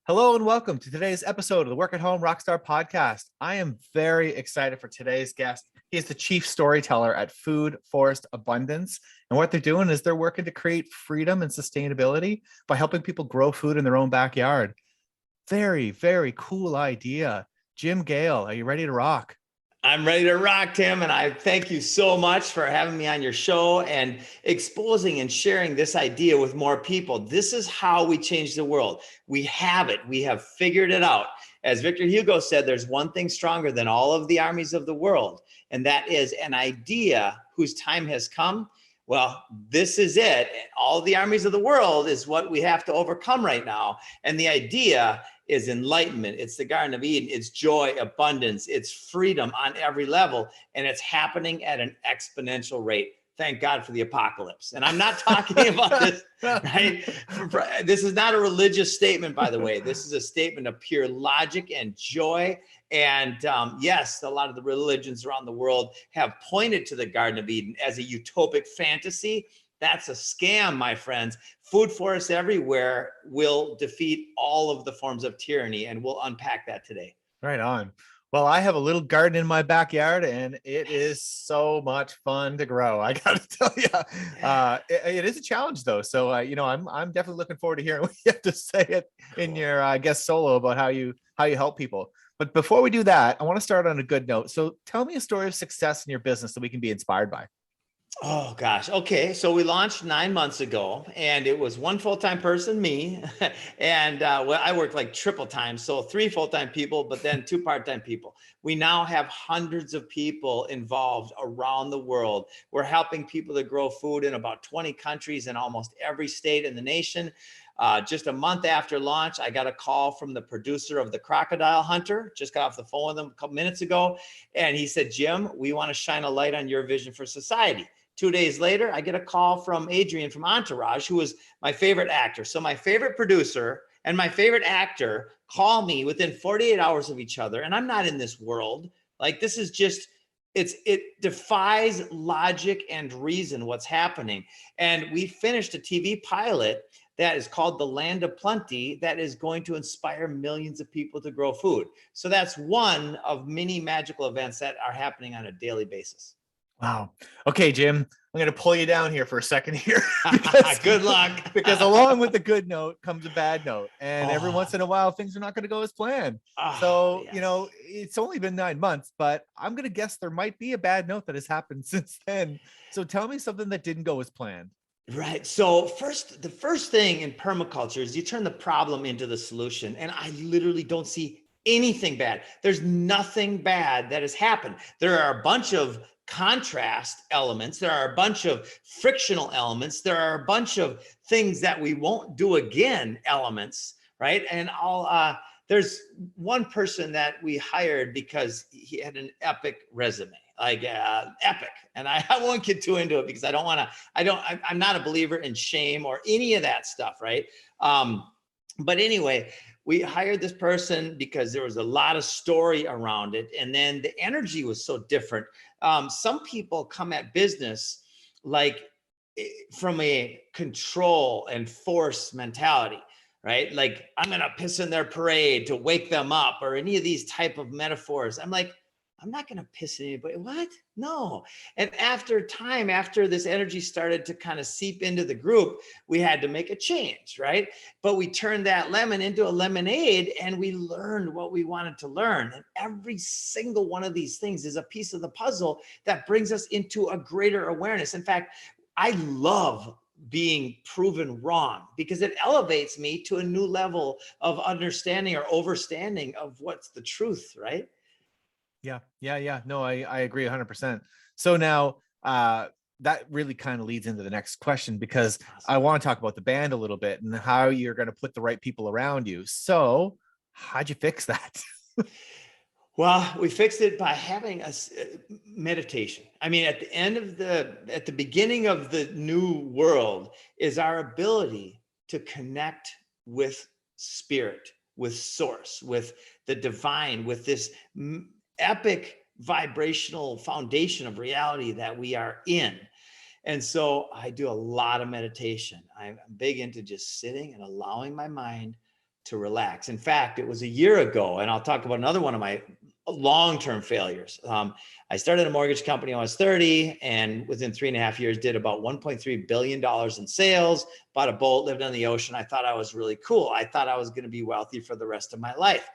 Hello and welcome to today's episode of the Work at Home Rockstar podcast. I am very excited for today's guest. He is the chief storyteller at Food Forest Abundance. And what they're doing is they're working to create freedom and sustainability by helping people grow food in their own backyard. Very, very cool idea. Jim Gale, are you ready to rock? I'm ready to rock, Tim, and I thank you so much for having me on your show and exposing and sharing this idea with more people. This is how we change the world. We have it. We have figured it out. As Victor Hugo said, there's one thing stronger than all of the armies of the world, and that is an idea whose time has come. Well, this is it. All the armies of the world is what we have to overcome right now. And the idea is enlightenment. It's the Garden of Eden. It's joy, abundance. It's freedom on every level. And it's happening at an exponential rate. Thank God for the apocalypse. And I'm not talking about this, right? This is not a religious statement, by the way. This is a statement of pure logic and joy. And yes, a lot of the religions around the world have pointed to the Garden of Eden as a utopic fantasy. That's a scam, my friends. Food forests everywhere will defeat all of the forms of tyranny, and we'll unpack that today. Right on. Well, I have a little garden in my backyard, and it is so much fun to grow. I got to tell you, it is a challenge, though. So, I'm definitely looking forward to hearing what you have to say it in your guest solo about how you help people. But before we do that, I want to start on a good note. So, tell me a story of success in your business that we can be inspired by. Oh gosh. Okay. So we launched 9 months ago, and it was one full-time person, me, and well, I worked like triple time. So three full-time people, but then two part-time people. We now have hundreds of people involved around the world. We're helping people to grow food in about 20 countries in almost every state in the nation. Just a month after launch, I got a call from the producer of The Crocodile Hunter. Just got off the phone with him a couple minutes ago. And he said, Jim, we want to shine a light on your vision for society. 2 days later, I get a call from Adrian from Entourage, who was my favorite actor. So my favorite producer and my favorite actor call me within 48 hours of each other. And I'm not in this world. Like, this is just, it defies logic and reason what's happening. And we finished a TV pilot that is called The Land of Plenty that is going to inspire millions of people to grow food. So that's one of many magical events that are happening on a daily basis. Wow. Okay, Jim, I'm going to pull you down here for a second here. Good luck. Because along with the good note comes a bad note. And every once in a while, things are not going to go as planned. So, yes. It's only been 9 months, but I'm going to guess there might be a bad note that has happened since then. So tell me something that didn't go as planned. Right. So the first thing in permaculture is you turn the problem into the solution. And I literally don't see anything bad. There's nothing bad that has happened. There are a bunch of contrast elements. There are a bunch of frictional elements. There are a bunch of things that we won't do again elements, right? And there's one person that we hired because he had an epic resume, like epic. And I won't get too into it because I'm not a believer in shame or any of that stuff, right? But anyway, we hired this person because there was a lot of story around it. And then the energy was so different. Some people come at business like from a control and force mentality, right? Like, I'm going to piss in their parade to wake them up, or any of these type of metaphors. I'm like, I'm not going to piss in anybody. What? No. And after time, after this energy started to kind of seep into the group, we had to make a change, right? But we turned that lemon into a lemonade, and we learned what we wanted to learn. And every single one of these things is a piece of the puzzle that brings us into a greater awareness. In fact, I love being proven wrong because it elevates me to a new level of understanding or overstanding of what's the truth, right? Yeah. No, I agree 100%. So now that really kind of leads into the next question, because I want to talk about the band a little bit and how you're going to put the right people around you. So how'd you fix that? Well, we fixed it by having a meditation. I mean, at the beginning of the new world is our ability to connect with spirit, with source, with the divine, with this epic vibrational foundation of reality that we are in. And so I do a lot of meditation. I'm big into just sitting and allowing my mind to relax. In fact, it was a year ago, and I'll talk about another one of my long-term failures. I started a mortgage company when I was 30, and within 3.5 years did about $1.3 billion in sales, bought a boat, lived on the ocean. I thought I was really cool. I thought I was going to be wealthy for the rest of my life.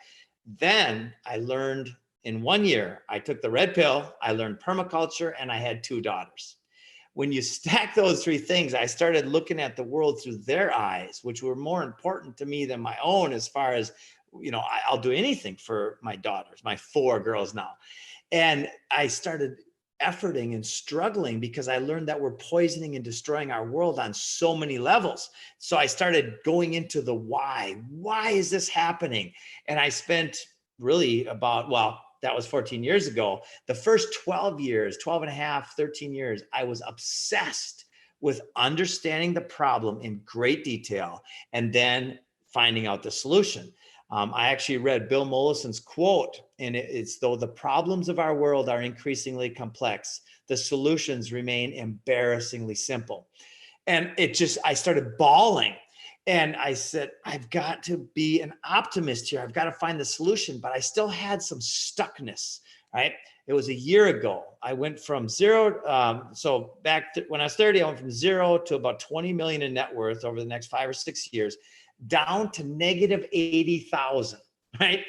Then I learned in 1 year, I took the red pill, I learned permaculture, and I had 2 daughters. When you stack those 3 things, I started looking at the world through their eyes, which were more important to me than my own, as far as, I'll do anything for my daughters, my 4 girls now. And I started efforting and struggling because I learned that we're poisoning and destroying our world on so many levels. So I started going into the why. Why is this happening? And I spent really that was 14 years ago. The first 12 years, 12 and a half, 13 years, I was obsessed with understanding the problem in great detail and then finding out the solution. I actually read Bill Mollison's quote, and it's, though the problems of our world are increasingly complex, the solutions remain embarrassingly simple. And I started bawling. And I said, I've got to be an optimist here. I've got to find the solution, but I still had some stuckness, right? It was a year ago. I went from zero. When I was 30, I went from 0 to about 20 million in net worth over the next 5 or 6 years, down to negative 80,000, right?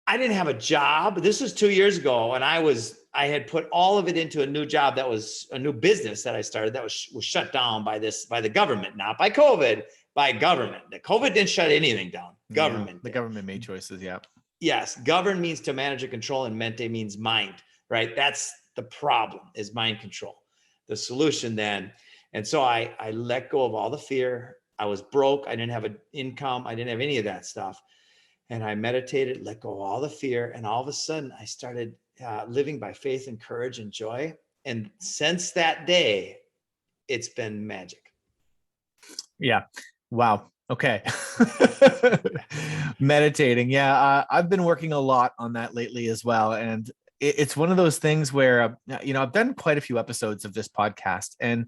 I didn't have a job. This was 2 years ago. And I had put all of it into a new job that was a new business that I started that was shut down by the government, not by COVID, by government. The COVID didn't shut anything down. Government. The government made choices. Yeah. Yes. Govern means to manage or control, and mente means mind, right? That's the problem, is mind control. The solution then. And so I let go of all the fear. I was broke. I didn't have an income. I didn't have any of that stuff. And I meditated, let go of all the fear. And all of a sudden I started living by faith and courage and joy. And since that day, it's been magic. Yeah. Wow. Okay. Meditating. Yeah. I've been working a lot on that lately as well. And it's one of those things where, I've done quite a few episodes of this podcast, and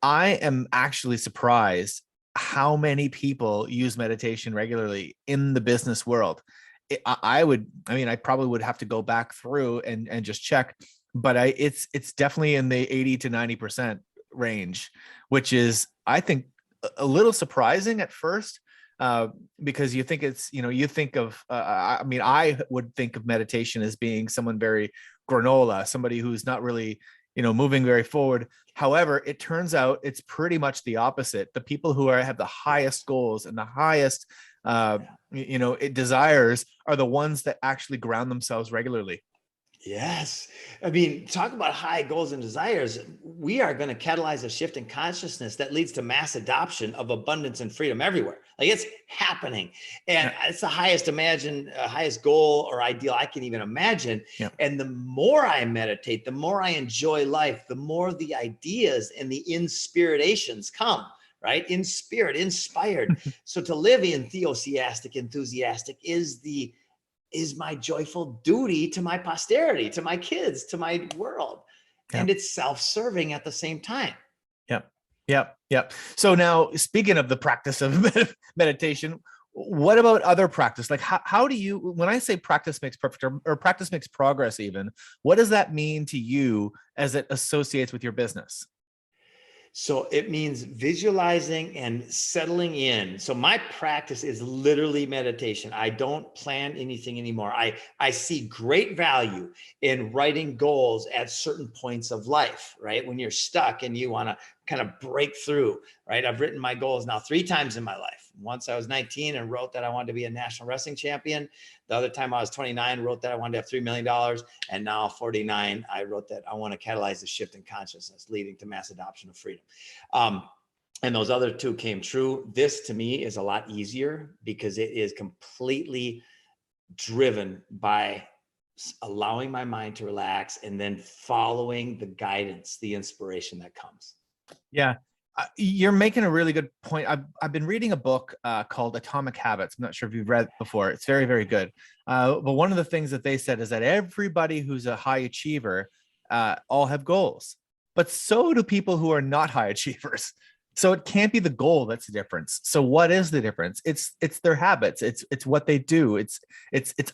I am actually surprised how many people use meditation regularly in the business world. I probably would have to go back through and just check, but it's definitely in the 80 to 90% range, which is, I think, a little surprising at first, because you think it's, you think of, I would think of meditation as being someone very granola, somebody who's not really, moving very forward. However, it turns out it's pretty much the opposite. The people who have the highest goals and the highest, desires are the ones that actually ground themselves regularly. Yes. I mean, talk about high goals and desires. We are going to catalyze a shift in consciousness that leads to mass adoption of abundance and freedom everywhere. Like, it's happening. And it's the highest goal or ideal I can even imagine. Yeah. And the more I meditate, the more I enjoy life, the more the ideas and the inspirations come, right? In spirit, inspired. So to live enthusiastic is my joyful duty to my posterity, to my kids, to my world. Yep. And it's self-serving at the same time. Yep. So now, speaking of the practice of meditation, what about other practice? Like, how do you, when I say practice makes perfect, or practice makes progress even, what does that mean to you as it associates with your business? So it means visualizing and settling in. So my practice is literally meditation. I don't plan anything anymore. I see great value in writing goals at certain points of life, right? When you're stuck and you want to kind of break through, right? I've written my goals now 3 times in my life. Once I was 19 and wrote that I wanted to be a national wrestling champion. The other time I was 29, wrote that I wanted to have $3 million. And now 49, I wrote that I want to catalyze the shift in consciousness, leading to mass adoption of freedom. And those other 2 came true. This, to me, is a lot easier because it is completely driven by allowing my mind to relax and then following the guidance, the inspiration that comes. Yeah. You're making a really good point. I've been reading a book called Atomic Habits. I'm not sure if you've read it before. It's very, very good. But one of the things that they said is that everybody who's a high achiever all have goals, but so do people who are not high achievers. So it can't be the goal that's the difference. So what is the difference? It's their habits. It's what they do. It's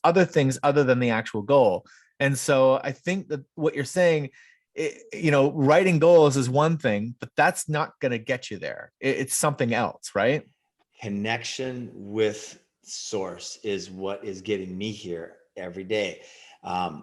other things other than the actual goal. And so I think that what you're saying, writing goals is one thing, but that's not going to get you there. It's something else, right? Connection with source is what is getting me here every day.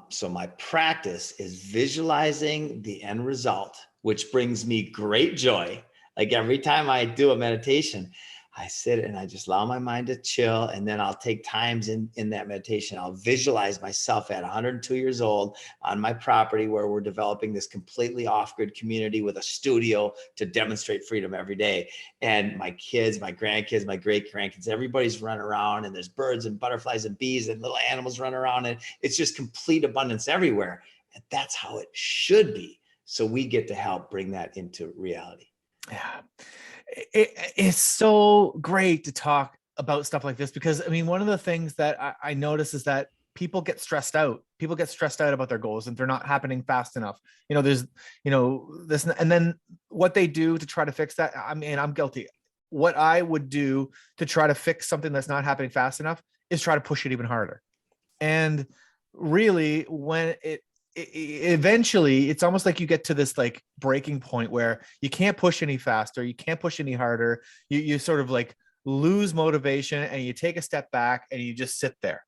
So my practice is visualizing the end result, which brings me great joy. Like every time I do a meditation, I sit and I just allow my mind to chill. And then I'll take times in that meditation. I'll visualize myself at 102 years old on my property where we're developing this completely off-grid community with a studio to demonstrate freedom every day. And my kids, my grandkids, my great grandkids, everybody's running around, and there's birds and butterflies and bees and little animals running around. And it's just complete abundance everywhere. And that's how it should be. So we get to help bring that into reality. Yeah. It's so great to talk about stuff like this, because I mean, one of the things that I notice is that people get stressed out. People get stressed out about their goals and they're not happening fast enough. There's, this, and then what they do to try to fix that. I mean, I'm guilty. What I would do to try to fix something that's not happening fast enough is try to push it even harder. And really, when eventually it's almost like you get to this like breaking point where you can't push any faster, you can't push any harder, you sort of like lose motivation, and you take a step back and you just sit there,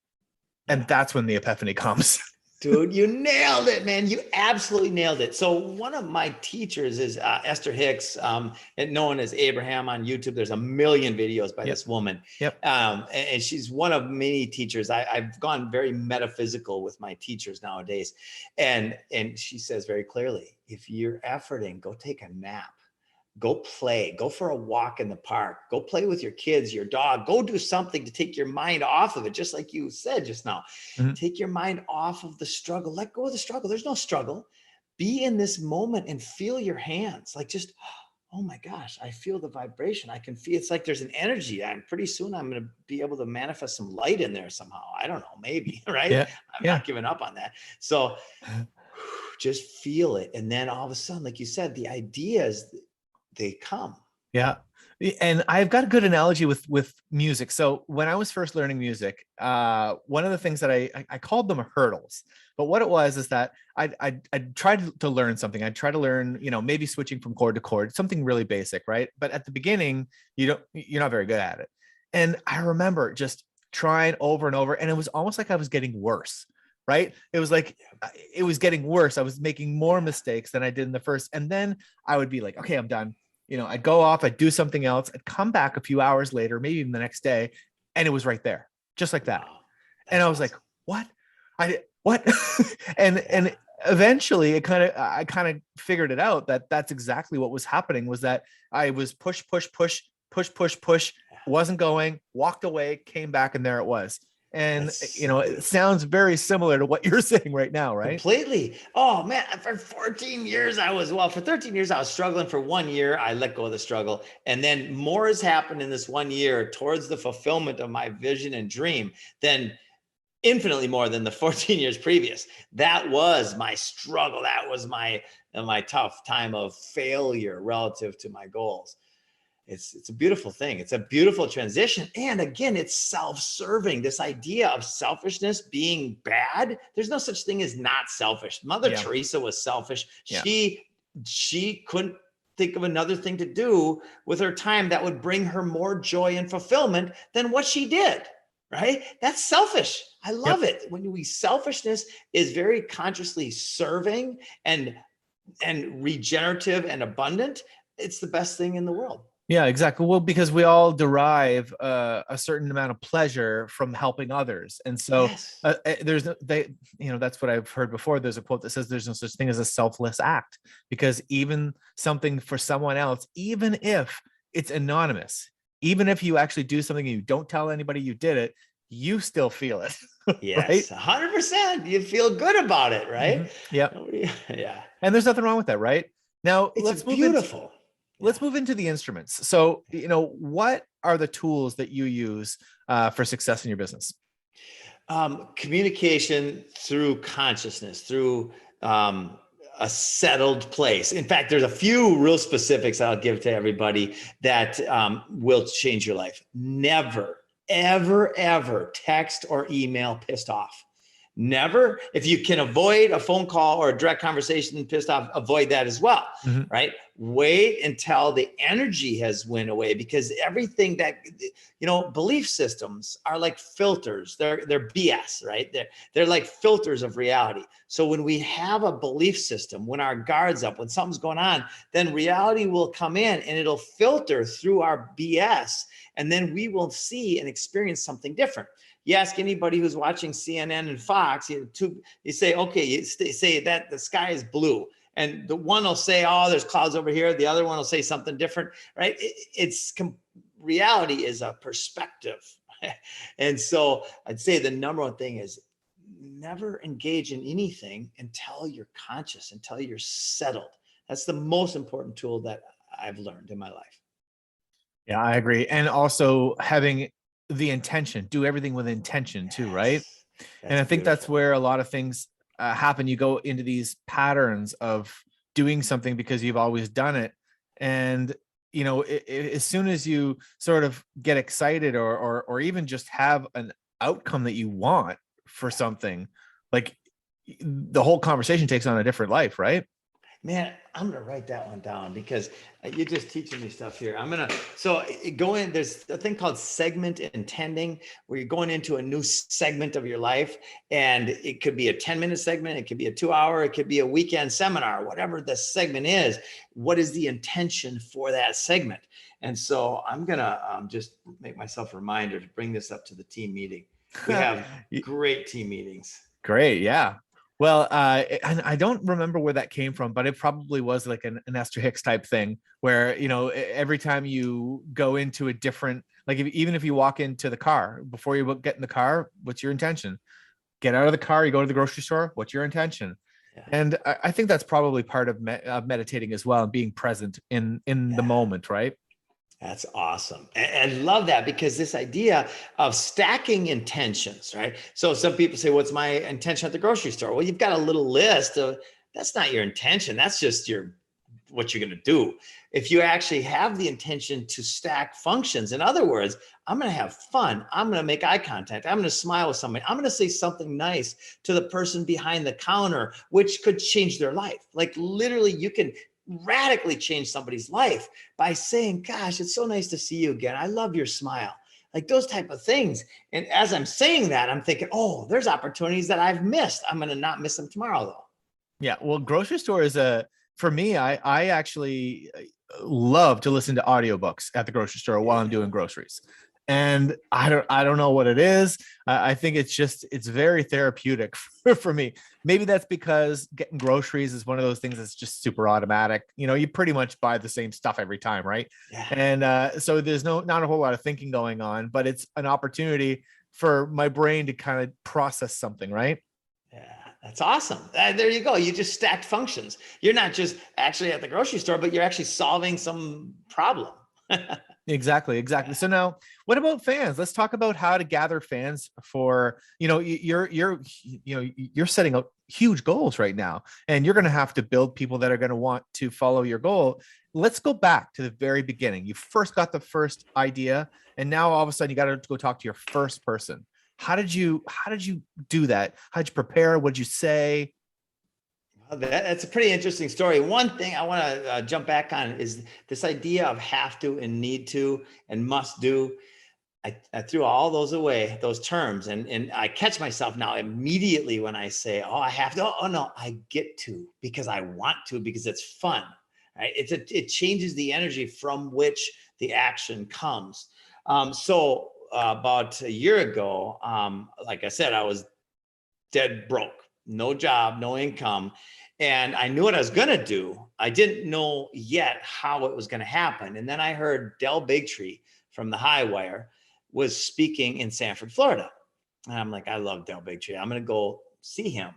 and that's when the epiphany comes. Dude, you nailed it, man. You absolutely nailed it. So one of my teachers is Esther Hicks, and known as Abraham on YouTube. There's a million videos by this woman. Yep. And she's one of many teachers. I've gone very metaphysical with my teachers nowadays. And she says very clearly, if you're efforting, go take a nap. Go play, go for a walk in the park, go play with your kids, your dog, go do something to take your mind off of it. Just like you said just now, take your mind off of the struggle, let go of the struggle. There's no struggle. Be in this moment and feel your hands. Like just, oh my gosh, I feel the vibration. I can feel, it's like there's an energy. And pretty soon I'm going to be able to manifest some light in there somehow. I don't know, maybe, right? Yeah. I'm not giving up on that. So just feel it. And then all of a sudden, like you said, the ideas, they come. Yeah. And I've got a good analogy with music. So when I was first learning music, one of the things that I called them hurdles, but what it was is that I tried to learn something. I'd try to learn, maybe switching from chord to chord, something really basic, right? But at the beginning, you're not very good at it. And I remember just trying over and over, and it was almost like I was getting worse. Right? It was like, it was getting worse. I was making more mistakes than I did in the first. And then I would be like, okay, I'm done. I'd go off, I'd do something else. I'd come back a few hours later, maybe even the next day, and it was right there, just like that. Wow, and I was awesome. Like, what? and eventually I kind of figured it out that's exactly what was happening, was that I was push, wasn't going, walked away, came back, and there it was. And it sounds very similar to what you're saying right now, right? Completely. Oh man, for 13 years for 13 years I was struggling. For 1 year I let go of the struggle, and then more has happened in this 1 year towards the fulfillment of my vision and dream than infinitely more than the 14 years previous. That was my struggle. That was my tough time of failure relative to my goals. It's a beautiful thing. It's a beautiful transition. And again, it's self-serving. This idea of selfishness being bad. There's no such thing as not selfish. Mother Teresa was selfish. Yeah. She couldn't think of another thing to do with her time that would bring her more joy and fulfillment than what she did. Right? That's selfish. I love it. When selfishness is very consciously serving and regenerative and abundant, it's the best thing in the world. Yeah, exactly. Well, because we all derive a certain amount of pleasure from helping others. And so that's what I've heard before. There's a quote that says there's no such thing as a selfless act, because even something for someone else, even if it's anonymous, even if you actually do something and you don't tell anybody you did it, you still feel it. Yes, right? 100%. You feel good about it, right? Mm-hmm. Yeah. Yeah. And there's nothing wrong with that, right? Now, let's move into the instruments. So, what are the tools that you use for success in your business? Communication through consciousness, through a settled place. In fact, there's a few real specifics I'll give to everybody that will change your life. Never, ever, ever text or email pissed off. Never. If you can avoid a phone call or a direct conversation pissed off, avoid that as well, Mhm. right? Wait until the energy has went away, because everything that, belief systems are like filters. They're BS, right? They're like filters of reality. So when we have a belief system, when our guard's up, when something's going on, then reality will come in and it'll filter through our BS. And then we will see and experience something different. You ask anybody who's watching CNN and Fox, you say, okay, you say that the sky is blue. And the one will say, oh, there's clouds over here. The other one will say something different, right? Reality is a perspective. And so I'd say the number one thing is never engage in anything until you're conscious, until you're settled. That's the most important tool that I've learned in my life. Yeah, I agree. And also having the intention, do everything with intention too, right? Yes, And that's I think that's beautiful. where a lot of things happen. You go into these patterns of doing something because you've always done it. And, as soon as you sort of get excited or even just have an outcome that you want for something, like the whole conversation takes on a different life, right? Man, I'm gonna write that one down, because you're just teaching me stuff here. So go in, there's a thing called segment intending, where you're going into a new segment of your life, and it could be a 10-minute segment, it could be a 2-hour, it could be a weekend seminar, whatever the segment is. What is the intention for that segment? And so I'm gonna just make myself a reminder to bring this up to the team meeting. We have great team meetings. Great. Yeah. Well, and I don't remember where that came from, but it probably was like an Esther Hicks type thing where, every time you go into a different, like even if you walk into the car, before you get in the car, what's your intention? Get out of the car, you go to the grocery store, what's your intention? Yeah. And I think that's probably part of meditating as well, and being present in the Yeah. moment, right? That's awesome. And I love that, because this idea of stacking intentions, right? So some people say, what's my intention at the grocery store? Well, you've got a little list of, that's not your intention. That's just what you're going to do. If you actually have the intention to stack functions, in other words, I'm going to have fun. I'm going to make eye contact. I'm going to smile with somebody. I'm going to say something nice to the person behind the counter, which could change their life. Like literally, you can radically change somebody's life by saying, gosh, it's so nice to see you again. I love your smile. Like those type of things. And as I'm saying that, I'm thinking, oh, there's opportunities that I've missed. I'm going to not miss them tomorrow, though. Yeah. Well, grocery store is for me, I actually love to listen to audiobooks at the grocery store while I'm doing groceries. And I don't know what it is. I think it's very therapeutic for me. Maybe that's because getting groceries is one of those things that's just super automatic. You pretty much buy the same stuff every time, right? Yeah. And so there's not a whole lot of thinking going on, but it's an opportunity for my brain to kind of process something, right? Yeah, that's awesome. There you go. You just stacked functions. You're not just actually at the grocery store, but you're actually solving some problem. Exactly. So now, what about fans? Let's talk about how to gather fans for, you're setting up huge goals right now, and you're going to have to build people that are going to want to follow your goal. Let's go back to the very beginning. You first got the first idea, and now all of a sudden you got to go talk to your first person. How did you do that? How did you prepare? What did you say? That's a pretty interesting story. One thing I want to jump back on is this idea of have to and need to and must do. I threw all those away, those terms, and I catch myself now immediately when I say, oh, I have to. Oh, no, I get to, because I want to, because it's fun, right? It changes the energy from which the action comes. So about a year ago, like I said, I was dead broke, no job, no income. And I knew what I was going to do. I didn't know yet how it was going to happen. And then I heard Del Bigtree from the High Wire was speaking in Sanford, Florida. And I'm like, I love Del Bigtree. I'm going to go see him.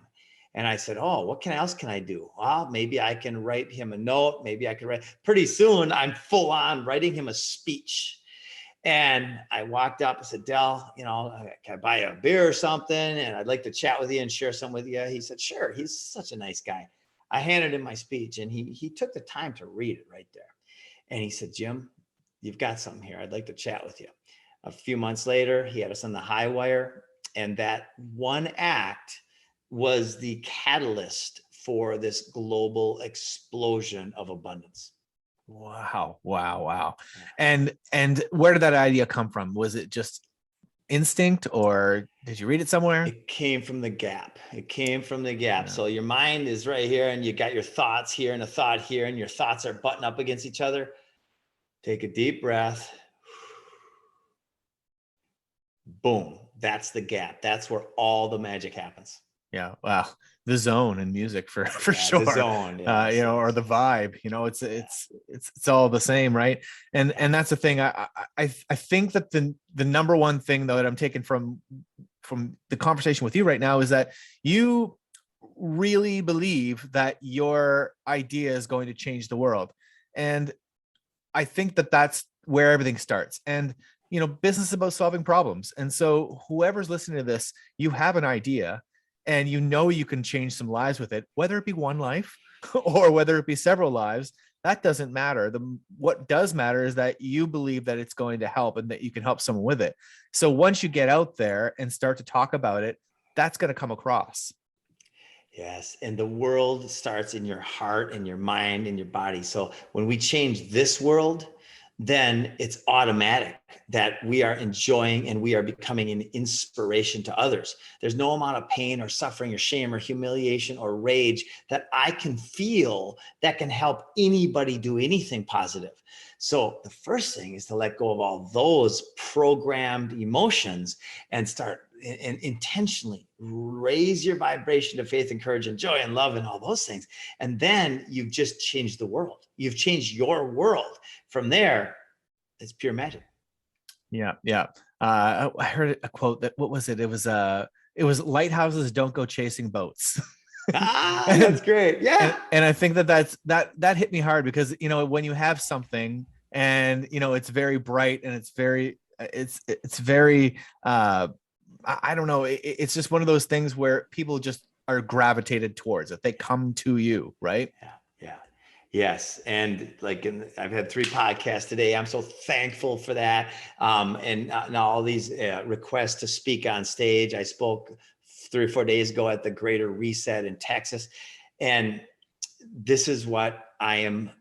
And I said, oh, what else can I do? Well, maybe I can write him a note. Maybe I could write. Pretty soon, I'm full on writing him a speech. And I walked up and said, Del, can I buy you a beer or something? And I'd like to chat with you and share some with you. He said, sure. He's such a nice guy. I handed him my speech, and he took the time to read it right there. And he said, Jim, you've got something here. I'd like to chat with you. A few months later, he had us on the high wire. And that one act was the catalyst for this global explosion of abundance. Wow. Wow. Wow. Yeah. And where did that idea come from? Was it just instinct, or did you read it somewhere? It came from the gap. It came from the gap. Yeah. So your mind is right here, and you got your thoughts here and a thought here, and your thoughts are butting up against each other. Take a deep breath. Boom. That's the gap. That's where all the magic happens. Yeah. Wow. The zone in music for Yeah, sure. the zone. Yes, Or yes. the vibe, it's all the same, right? And that's the thing. I think that the number one thing though that I'm taking from the conversation with you right now is that you really believe that your idea is going to change the world. And I think that that's where everything starts. And business is about solving problems. And so whoever's listening to this, you have an idea, and you can change some lives with it, whether it be one life or whether it be several lives. That doesn't matter. What does matter is that you believe that it's going to help and that you can help someone with it. So once you get out there and start to talk about it, that's going to come across. Yes. And the world starts in your heart and your mind and your body. So when we change this world, then it's automatic that we are enjoying and we are becoming an inspiration to others. There's no amount of pain or suffering or shame or humiliation or rage that I can feel that can help anybody do anything positive. So the first thing is to let go of all those programmed emotions and start and intentionally raise your vibration to faith and courage and joy and love and all those things. And then you've just changed the world. You've changed your world. From there, it's pure magic. Yeah. Yeah. I heard a quote that, what was it? It was lighthouses don't go chasing boats. Ah, that's and, great. Yeah. and I think that hit me hard because, when you have something and, it's very bright and it's very, I don't know. It's just one of those things where people just are gravitated towards it. They come to you, right? Yeah. Yeah. Yes. And I've had 3 podcasts today. I'm so thankful for that. And now all these requests to speak on stage. I spoke 3 or 4 days ago at the Greater Reset in Texas. And this is what I am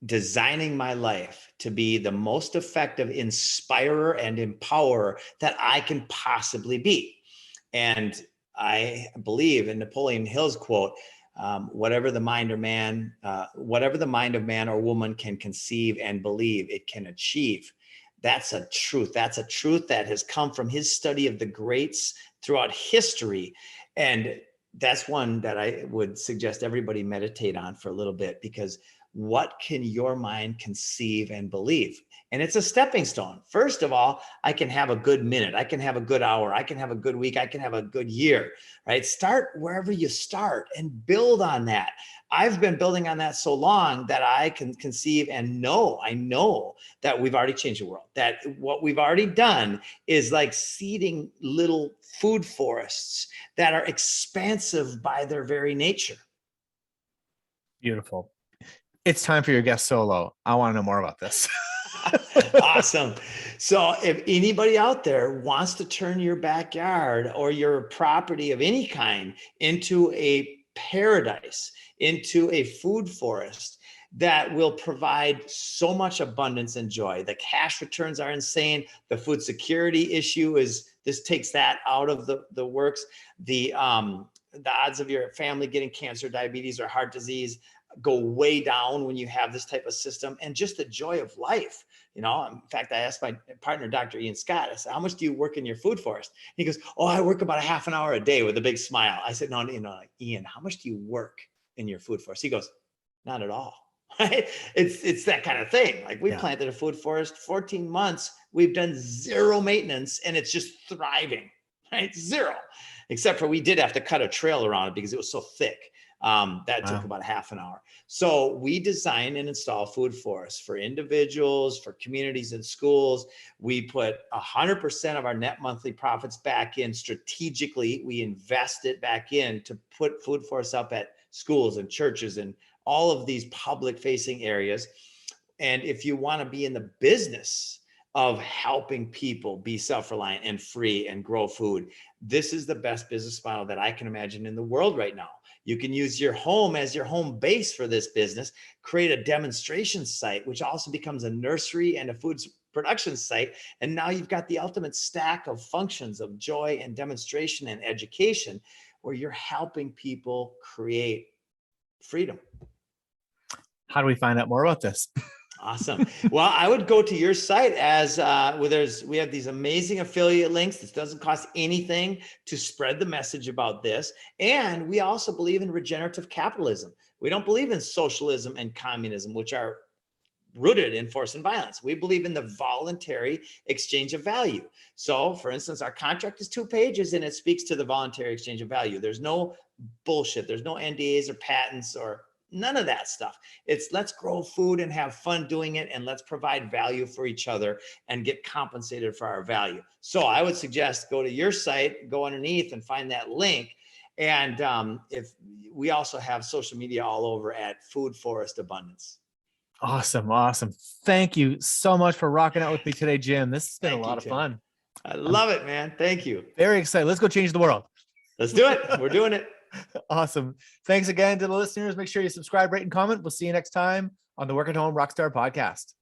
designing my life to be: the most effective inspirer and empowerer that I can possibly be. And I believe in Napoleon Hill's quote, whatever the mind of man or woman can conceive and believe, it can achieve. That's a truth. That's a truth that has come from his study of the greats throughout history. And that's one that I would suggest everybody meditate on for a little bit, because what can your mind conceive and believe? And it's a stepping stone. First of all, I can have a good minute. I can have a good hour. I can have a good week. I can have a good year, right? Start wherever you start and build on that. I've been building on that so long that I can conceive and I know that we've already changed the world, that what we've already done is like seeding little food forests that are expansive by their very nature. Beautiful. It's time for your guest solo. I want to know more about this. Awesome. So if anybody out there wants to turn your backyard or your property of any kind into a paradise, into a food forest that will provide so much abundance and joy, the cash returns are insane. The food security issue this takes that out of the works. The odds of your family getting cancer, diabetes, or heart disease go way down when you have this type of system, and just the joy of life. In fact, I asked my partner, Dr. Ian Scott, I said, how much do you work in your food forest? He goes, oh, I work about a half an hour a day, with a big smile. I said, no, Ian, how much do you work in your food forest? He goes, not at all. Right? It's that kind of thing. Like we planted a food forest, 14 months, we've done zero maintenance, and it's just thriving, right? Zero, except for we did have to cut a trail around it because it was so thick. That took about a half an hour. So we design and install food forests for individuals, for communities and schools. We put 100% of our net monthly profits back in strategically. We invest it back in to put food forests up at schools and churches and all of these public facing areas. And if you want to be in the business of helping people be self-reliant and free and grow food, this is the best business model that I can imagine in the world right now. You can use your home as your home base for this business, create a demonstration site, which also becomes a nursery and a food production site. And now you've got the ultimate stack of functions of joy and demonstration and education, where you're helping people create freedom. How do we find out more about this? Awesome. Well, I would go to your site as we have these amazing affiliate links. This doesn't cost anything to spread the message about this. And we also believe in regenerative capitalism. We don't believe in socialism and communism, which are rooted in force and violence. We believe in the voluntary exchange of value. So for instance, our contract is 2 pages and it speaks to the voluntary exchange of value. There's no bullshit. There's no NDAs or patents or none of that stuff. It's let's grow food and have fun doing it, and let's provide value for each other and get compensated for our value. So I would suggest go to your site, go underneath and find that link. And if we also have social media all over at Food Forest Abundance. Awesome. Awesome. Thank you so much for rocking out with me today, Jim. This has been a lot of fun. I love it, man. Thank you. Very excited. Let's go change the world. Let's do it. We're doing it. Awesome. Thanks again to the listeners. Make sure you subscribe, rate, and comment. We'll see you next time on the Work at Home Rockstar podcast.